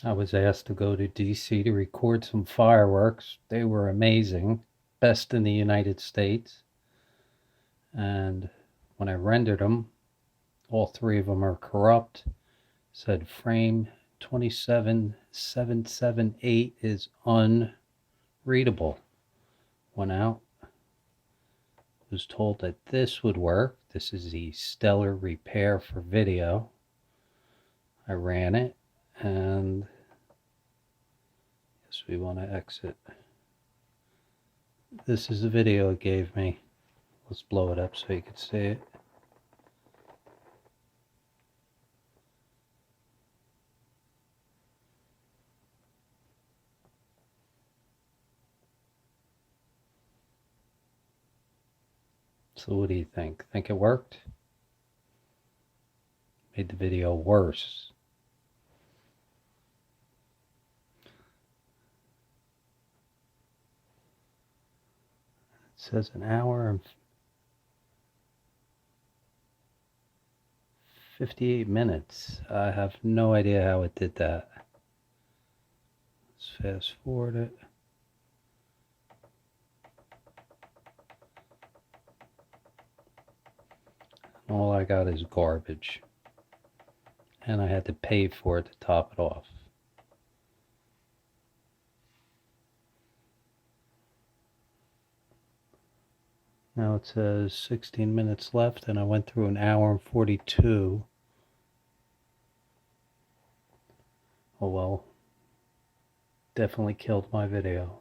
I was asked to go to DC to record some fireworks. They were amazing, best in the United States. And when I rendered them, all three of them are corrupt. Said frame 27778 is unreadable. Went out, was told that this would work. This is the Stellar Repair for video. I ran it, and yes, we want to exit. This is the video it gave me. Let's blow it up so you can see it. So what do you think? Think it worked? Made the video worse. It says an hour and 58 minutes. I have no idea how it did that. Let's fast forward it. All I got is garbage. And I had to pay for it to top it off. Now it says 16 minutes left, and I went through an hour and 42. Oh well. Definitely killed my video.